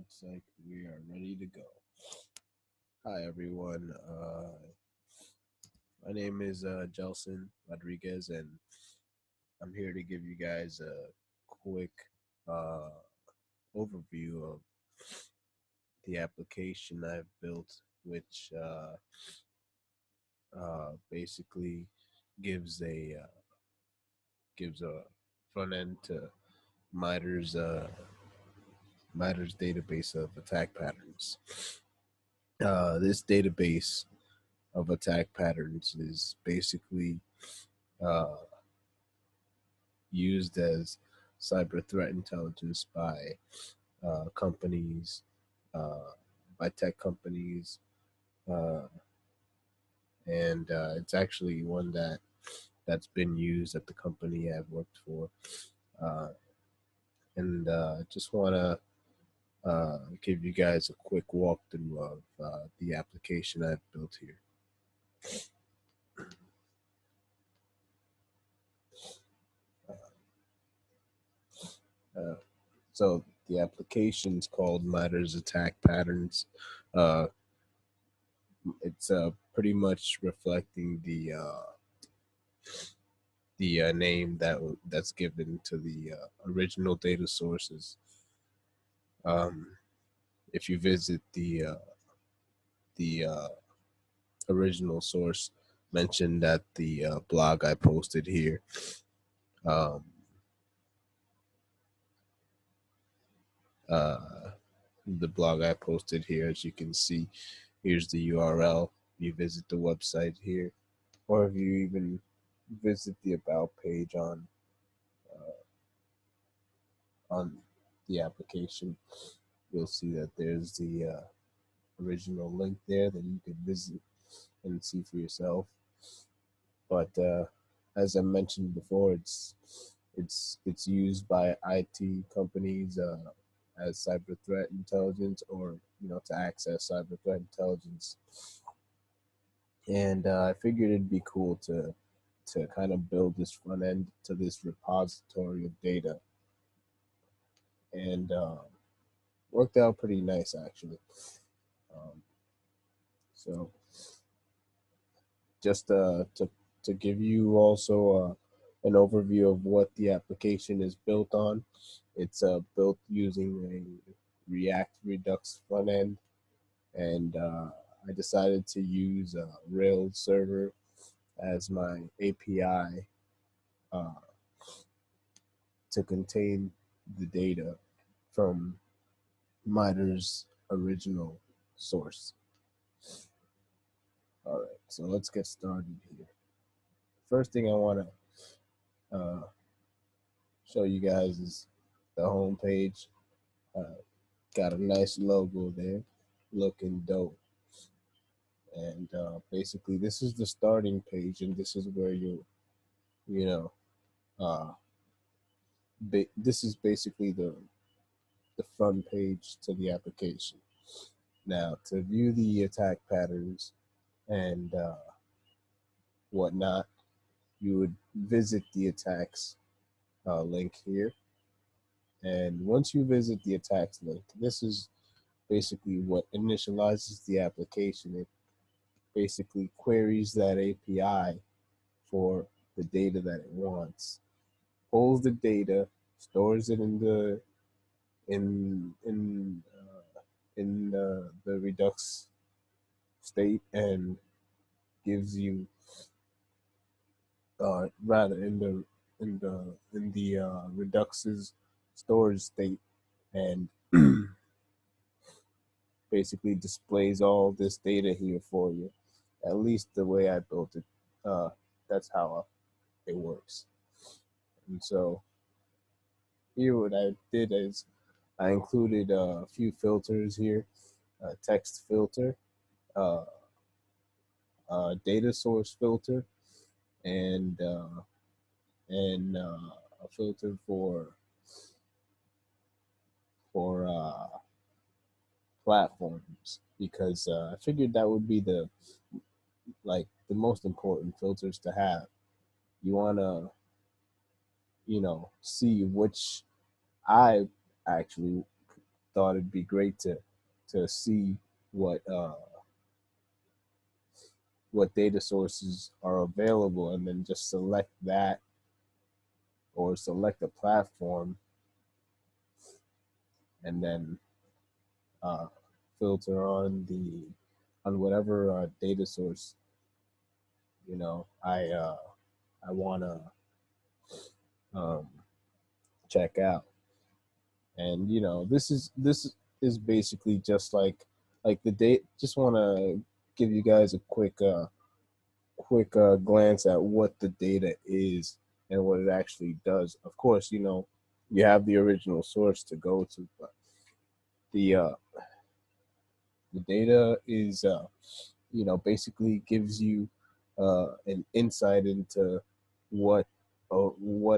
Looks like we are ready to go. Hi, everyone. My name is Jelson Rodriguez, and I'm here to give you guys a quick uh, overview of the application I've built, which basically gives a front end to MITRE's MITRE's database of attack patterns. This database of attack patterns is basically uh, used as cyber threat intelligence by companies, uh, by tech companies, uh, and it's actually one that's been used at the company I've worked for, uh, and just want to give you guys a quick walkthrough of the application I've built here. Uh, so the application is called MITRE's Attack Patterns. Uh, it's pretty much reflecting the name that's given to the original data sources. Um, if you visit the original source mentioned at the blog I posted here, um, the blog I posted here, as you can see, here's the URL. You visit the website here, or if you even visit the about page on the application, you'll see that there's the original link there that you could visit and see for yourself. But as I mentioned before, it's used by IT companies as cyber threat intelligence, or to access cyber threat intelligence. And I figured it'd be cool to kind of build this front end to this repository of data, and worked out pretty nice actually. Um, so just to give you also an overview of what the application is built on, it's built using a React-Redux front end, and I decided to use a Rails server as my API uh, to contain the data from MITRE's original source. All right, so let's get started here. First thing I want to show you guys is the home page. Got a nice logo there, looking dope. And basically, this is the starting page, and this is where you know, uh, this is basically the front page to the application. Now, to view the attack patterns and whatnot, you would visit the attacks link here. And once you visit the attacks link, this is basically what initializes the application. It basically queries that API for the data that it wants, pulls the data, stores it in the the Redux state, and gives you rather in the Redux's storage state, and basically displays all this data here for you. At least the way I built it, that's how it works. And so here what I did is I included a few filters here: a text filter, uh, data source filter, and a filter for platforms, because I figured that would be the most important filters to have. You want to see which I actually thought it'd be great to see what data sources are available, and then just select that, or select a platform, and then uh, filter on whatever data source I want to um, check out. And this is basically just like the date. Just want to give you guys a quick glance at what the data is and what it actually does. Of course, you have the original source to go to, but the uh, the data is basically gives you an insight into what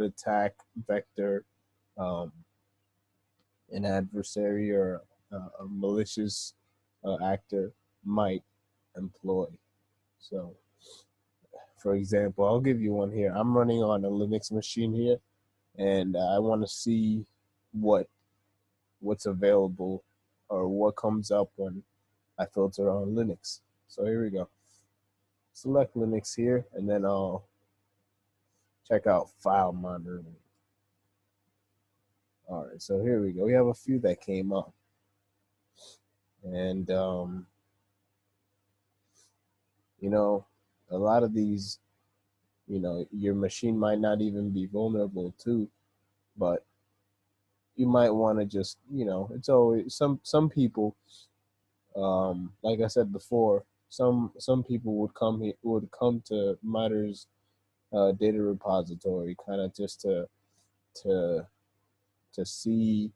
attack vector um, an adversary or a malicious actor might employ. So, for example, I'll give you one here. I'm running on a Linux machine here, and I want to see what's available or what comes up when I filter on Linux. So here we go. Select Linux here, and then I'll check out file monitoring. All right, so here we go. We have a few that came up, and a lot of these, your machine might not even be vulnerable to, but you might want to just, it's always some people, like I said before, some people would come to MITRE's data repository, kind of just to to see,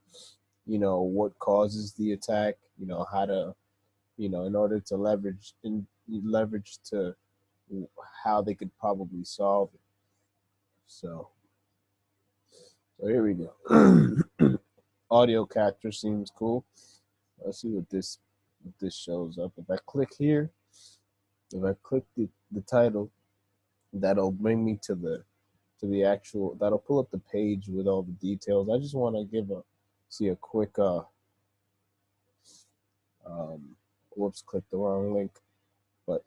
what causes the attack, how to, in order to leverage to how they could probably solve it. So here we go. Audio capture seems cool. Let's see what this shows up. If I click here, if I click the title, that'll bring me to the actual, that'll pull up the page with all the details. I just want to see a quick whoops, clicked the wrong link. But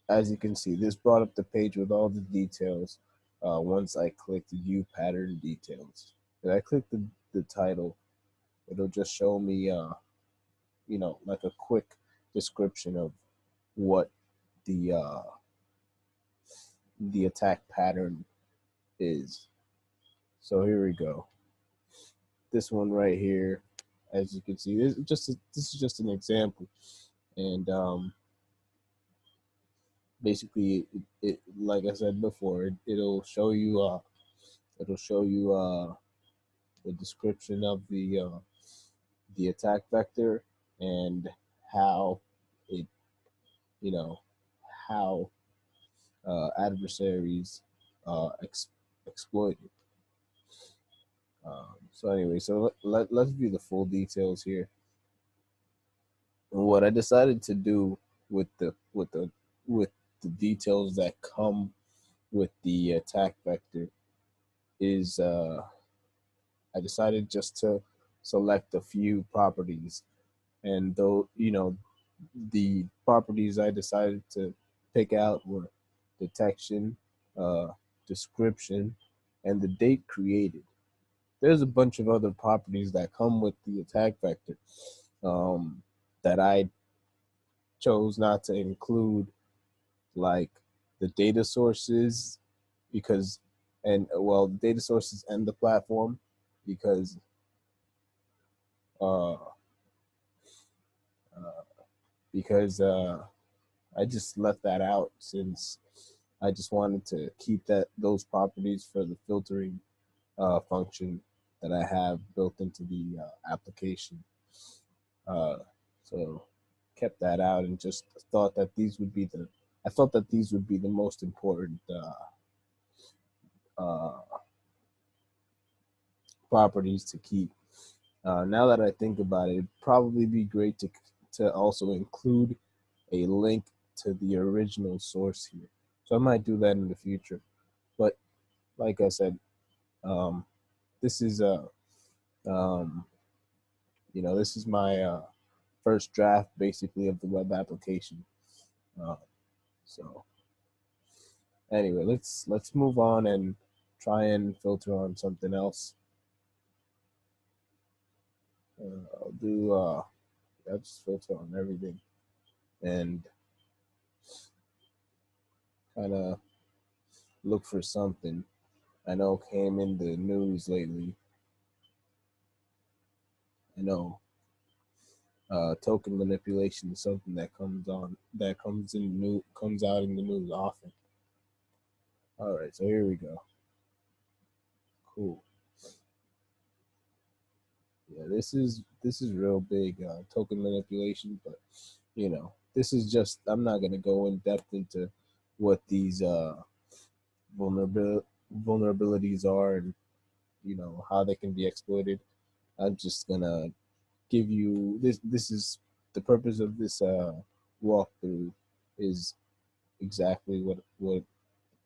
as you can see, this brought up the page with all the details once I clicked view pattern details. If I click the title, it'll just show me like a quick description of what the attack pattern is. So here we go. This one right here, as you can see, this is just an example, and basically, like I said before, it'll show you the description of the attack vector and how it how adversaries exploit it. So anyway, so let's view the full details here. And what I decided to do with the details that come with the attack vector is I decided just to select a few properties, and though the properties I decided to pick out were detection, description, and the date created. There's a bunch of other properties that come with the attack vector that I chose not to include, like the data sources, because the data sources and the platform, because uh, uh, I just left that out since I just wanted to keep those properties for the filtering function that I have built into the application. So kept that out and just thought that these would be the most important properties to keep. Now that I think about it, it'd probably be great to also include a link to the original source here. So I might do that in the future. But like I said, this is um, you know, this is my first draft basically of the web application. Uh, so anyway, let's move on and try and filter on something else. I'll do I'll just filter on everything and kind of look for something I know came in the news lately. I know token manipulation is something that comes out in the news often. All right, so here we go. Cool. Yeah, this is real big token manipulation, but you know, this is just, I'm not gonna go in depth into what these vulnerabilities are and you know how they can be exploited. I'm just gonna give you this. This is the purpose of this walkthrough is exactly what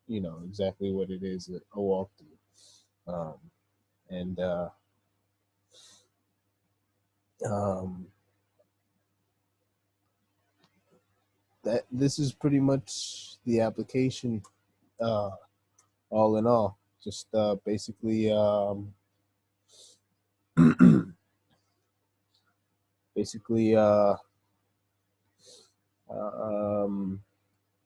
you know, exactly what it is, a walkthrough. Um, and um, that this is pretty much the application, uh, all in all. Just basically basically um,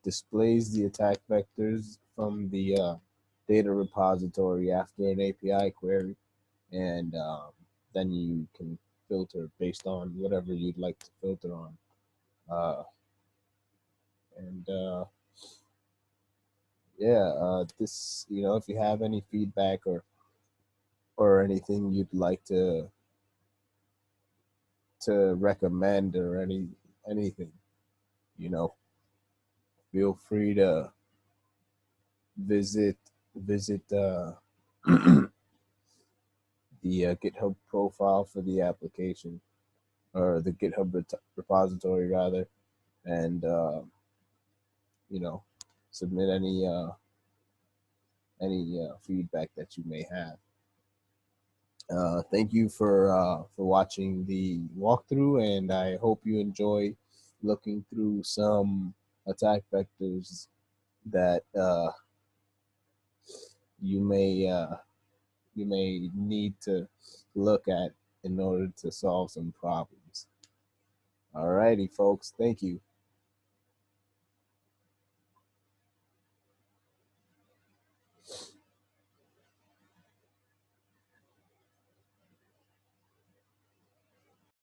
displays the attack vectors from the data repository after an API query, and then you can filter based on whatever you'd like to filter on. Uh, and yeah, this, you know, if you have any feedback or anything you'd like to recommend or anything, you know, feel free to visit visit the GitHub profile for the application, or the GitHub repository rather, and you know, submit any feedback that you may have. Thank you for watching the walkthrough, and I hope you enjoy looking through some attack vectors that you may you may need to look at in order to solve some problems. Alrighty, folks. Thank you.